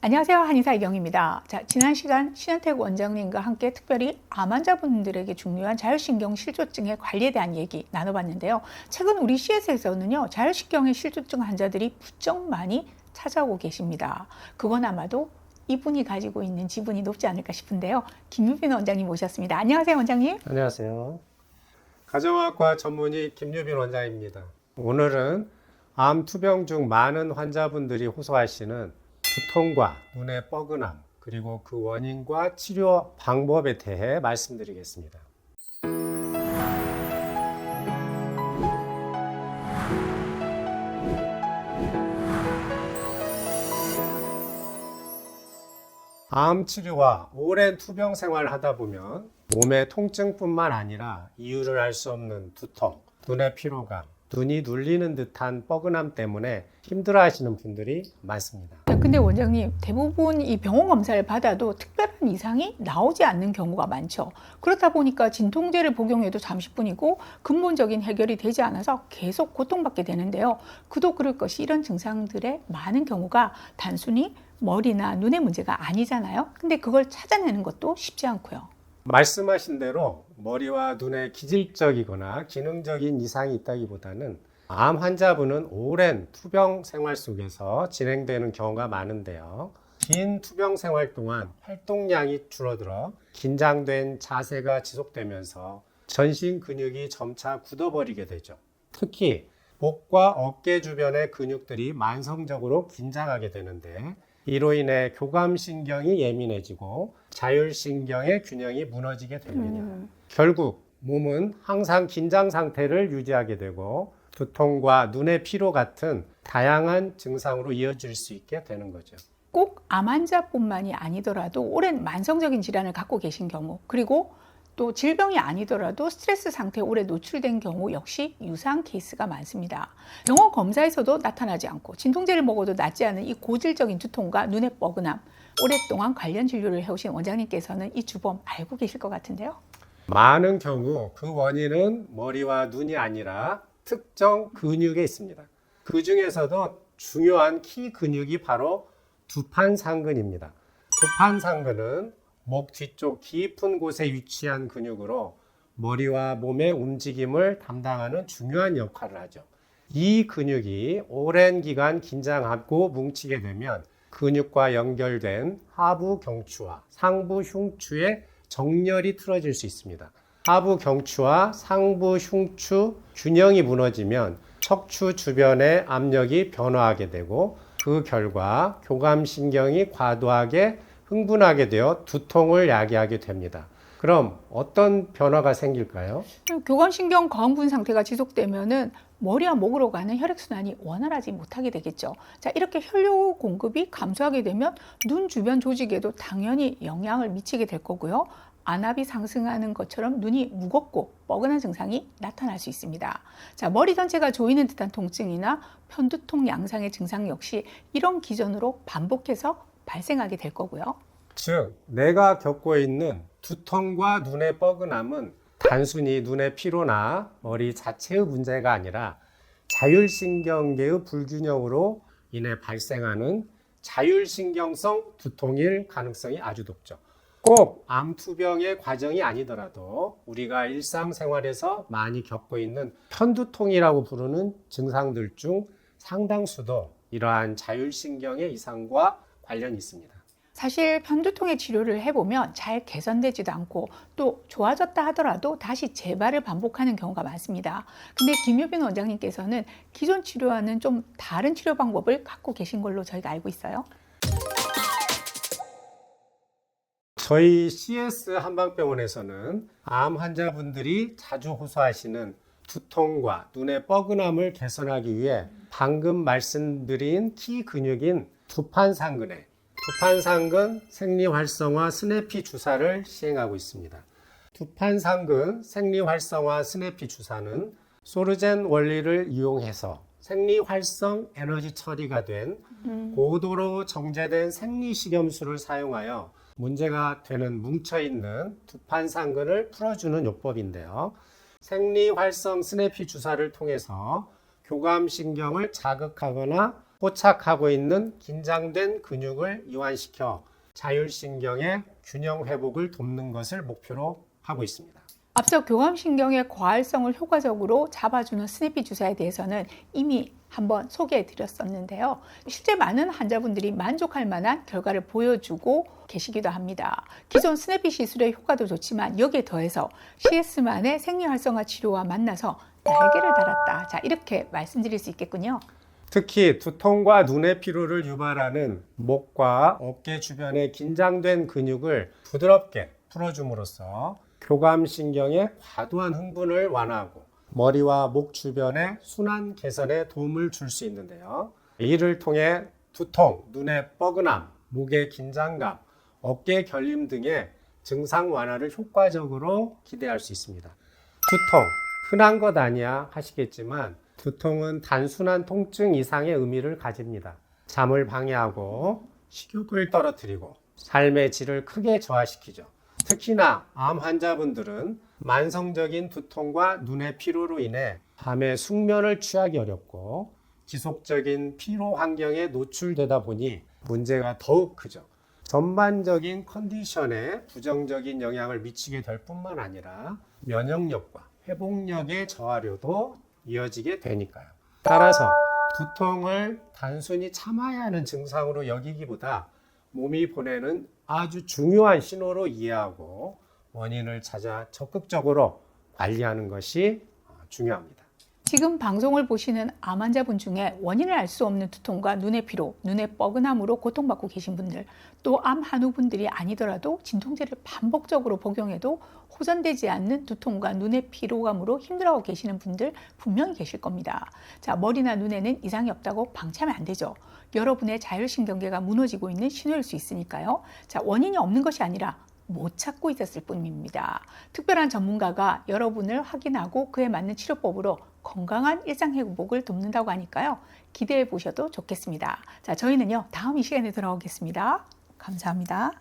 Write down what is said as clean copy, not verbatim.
안녕하세요. 한의사 이경입니다. 자, 지난 시간 신현택 원장님과 함께 특별히 암 환자분들에게 중요한 자율신경 실조증의 관리에 대한 얘기 나눠봤는데요. 최근 우리 CS에서는요, 자율신경의 실조증 환자들이 부쩍 많이 찾아오고 계십니다. 그건 아마도 이분이 가지고 있는 지분이 높지 않을까 싶은데요. 김유빈 원장님 모셨습니다. 안녕하세요, 원장님. 안녕하세요. 가정의학과 전문의 김유빈 원장입니다. 오늘은 암 투병 중 많은 환자분들이 호소하시는 두통과 눈의 뻐근함, 그리고 그 원인과 치료 방법에 대해 말씀드리겠습니다. 암 치료와 오랜 투병 생활을 하다 보면 몸의 통증뿐만 아니라 이유를 알 수 없는 두통, 눈의 피로감, 눈이 눌리는 듯한 뻐근함 때문에 힘들어하시는 분들이 많습니다. 근데 원장님, 대부분 이 병원 검사를 받아도 특별한 이상이 나오지 않는 경우가 많죠. 그렇다 보니까 진통제를 복용해도 잠시뿐이고 근본적인 해결이 되지 않아서 계속 고통받게 되는데요. 그도 그럴 것이 이런 증상들의 많은 경우가 단순히 머리나 눈의 문제가 아니잖아요. 근데 그걸 찾아내는 것도 쉽지 않고요. 말씀하신 대로 머리와 눈에 기질적이거나 기능적인 이상이 있다기보다는 암 환자분은 오랜 투병 생활 속에서 진행되는 경우가 많은데요. 긴 투병 생활 동안 활동량이 줄어들어 긴장된 자세가 지속되면서 전신 근육이 점차 굳어버리게 되죠. 특히 목과 어깨 주변의 근육들이 만성적으로 긴장하게 되는데 이로 인해 교감신경이 예민해지고 자율신경의 균형이 무너지게 됩니다. 결국 몸은 항상 긴장 상태를 유지하게 되고 두통과 눈의 피로 같은 다양한 증상으로 이어질 수 있게 되는 거죠. 꼭 암 환자뿐만이 아니더라도 오랜 만성적인 질환을 갖고 계신 경우, 그리고 또 질병이 아니더라도 스트레스 상태에 오래 노출된 경우 역시 유사한 케이스가 많습니다. 병원 검사에서도 나타나지 않고 진통제를 먹어도 낫지 않은 이 고질적인 두통과 눈의 뻐근함, 오랫동안 관련 진료를 해오신 원장님께서는 이 주범 알고 계실 것 같은데요. 많은 경우 그 원인은 머리와 눈이 아니라 특정 근육에 있습니다. 그 중에서도 중요한 키 근육이 바로 두판상근입니다. 두판상근은 목 뒤쪽 깊은 곳에 위치한 근육으로 머리와 몸의 움직임을 담당하는 중요한 역할을 하죠. 이 근육이 오랜 기간 긴장하고 뭉치게 되면 근육과 연결된 하부 경추와 상부 흉추의 정렬이 틀어질 수 있습니다. 하부 경추와 상부 흉추 균형이 무너지면 척추 주변의 압력이 변화하게 되고 그 결과 교감신경이 과도하게 흥분하게 되어 두통을 야기하게 됩니다. 그럼 어떤 변화가 생길까요? 교감신경 과흥분 상태가 지속되면은 머리와 목으로 가는 혈액순환이 원활하지 못하게 되겠죠. 자, 이렇게 혈류 공급이 감소하게 되면 눈 주변 조직에도 당연히 영향을 미치게 될 거고요. 안압이 상승하는 것처럼 눈이 무겁고 뻐근한 증상이 나타날 수 있습니다. 자, 머리 전체가 조이는 듯한 통증이나 편두통 양상의 증상 역시 이런 기전으로 반복해서 발생하게 될 거고요. 즉, 내가 겪고 있는 두통과 눈의 뻐근함은 단순히 눈의 피로나 머리 자체의 문제가 아니라 자율신경계의 불균형으로 인해 발생하는 자율신경성 두통일 가능성이 아주 높죠. 꼭 암투병의 과정이 아니더라도 우리가 일상생활에서 많이 겪고 있는 편두통이라고 부르는 증상들 중 상당수도 이러한 자율신경의 이상과 관련이 있습니다. 사실 편두통의 치료를 해보면 잘 개선되지도 않고 또 좋아졌다 하더라도 다시 재발을 반복하는 경우가 많습니다. 근데 김유빈 원장님께서는 기존 치료와는 좀 다른 치료 방법을 갖고 계신 걸로 저희가 알고 있어요. 저희 CS 한방병원에서는 암 환자분들이 자주 호소하시는 두통과 눈의 뻐근함을 개선하기 위해 방금 말씀드린 키 근육인 두판상근에 두판상근 생리활성화 스냅피 주사를 시행하고 있습니다. 두판상근 생리활성화 스냅피 주사는 소르젠 원리를 이용해서 생리활성 에너지 처리가 된 고도로 정제된 생리식염수를 사용하여 문제가 되는 뭉쳐있는 두판상근을 풀어주는 요법인데요. 생리활성 스냅피 주사를 통해서 교감신경을 자극하거나 포착하고 있는 긴장된 근육을 이완시켜 자율신경의 균형 회복을 돕는 것을 목표로 하고 있습니다. 앞서 교감신경의 과활성을 효과적으로 잡아주는 스냅피 주사에 대해서는 이미 한번 소개해 드렸었는데요. 실제 많은 환자분들이 만족할 만한 결과를 보여주고 계시기도 합니다. 기존 스냅피 시술의 효과도 좋지만 여기에 더해서 CS만의 생리활성화 치료와 만나서 날개를 달았다. 자, 이렇게 말씀드릴 수 있겠군요. 특히 두통과 눈의 피로를 유발하는 목과 어깨 주변의 긴장된 근육을 부드럽게 풀어줌으로써 교감신경의 과도한 흥분을 완화하고 머리와 목 주변의 순환 개선에 도움을 줄 수 있는데요. 이를 통해 두통, 눈의 뻐근함, 목의 긴장감, 어깨 결림 등의 증상 완화를 효과적으로 기대할 수 있습니다. 두통, 흔한 것 아니야 하시겠지만 두통은 단순한 통증 이상의 의미를 가집니다. 잠을 방해하고 식욕을 떨어뜨리고 삶의 질을 크게 저하시키죠. 특히나 암 환자분들은 만성적인 두통과 눈의 피로로 인해 밤에 숙면을 취하기 어렵고 지속적인 피로 환경에 노출되다 보니 문제가 더욱 크죠. 전반적인 컨디션에 부정적인 영향을 미치게 될 뿐만 아니라 면역력과 회복력의 저하로도 이어지게 되니까요. 따라서 두통을 단순히 참아야 하는 증상으로 여기기보다 몸이 보내는 아주 중요한 신호로 이해하고 원인을 찾아 적극적으로 관리하는 것이 중요합니다. 지금 방송을 보시는 암 환자분 중에 원인을 알 수 없는 두통과 눈의 피로, 눈의 뻐근함으로 고통받고 계신 분들, 또 암 한우분들이 아니더라도 진통제를 반복적으로 복용해도 호전되지 않는 두통과 눈의 피로감으로 힘들어하고 계시는 분들 분명히 계실 겁니다. 자, 머리나 눈에는 이상이 없다고 방치하면 안 되죠. 여러분의 자율신경계가 무너지고 있는 신호일 수 있으니까요. 자, 원인이 없는 것이 아니라 못 찾고 있었을 뿐입니다. 특별한 전문가가 여러분을 확인하고 그에 맞는 치료법으로 건강한 일상 회복을 돕는다고 하니까요. 기대해 보셔도 좋겠습니다. 자, 저희는요, 다음 이 시간에 돌아오겠습니다. 감사합니다.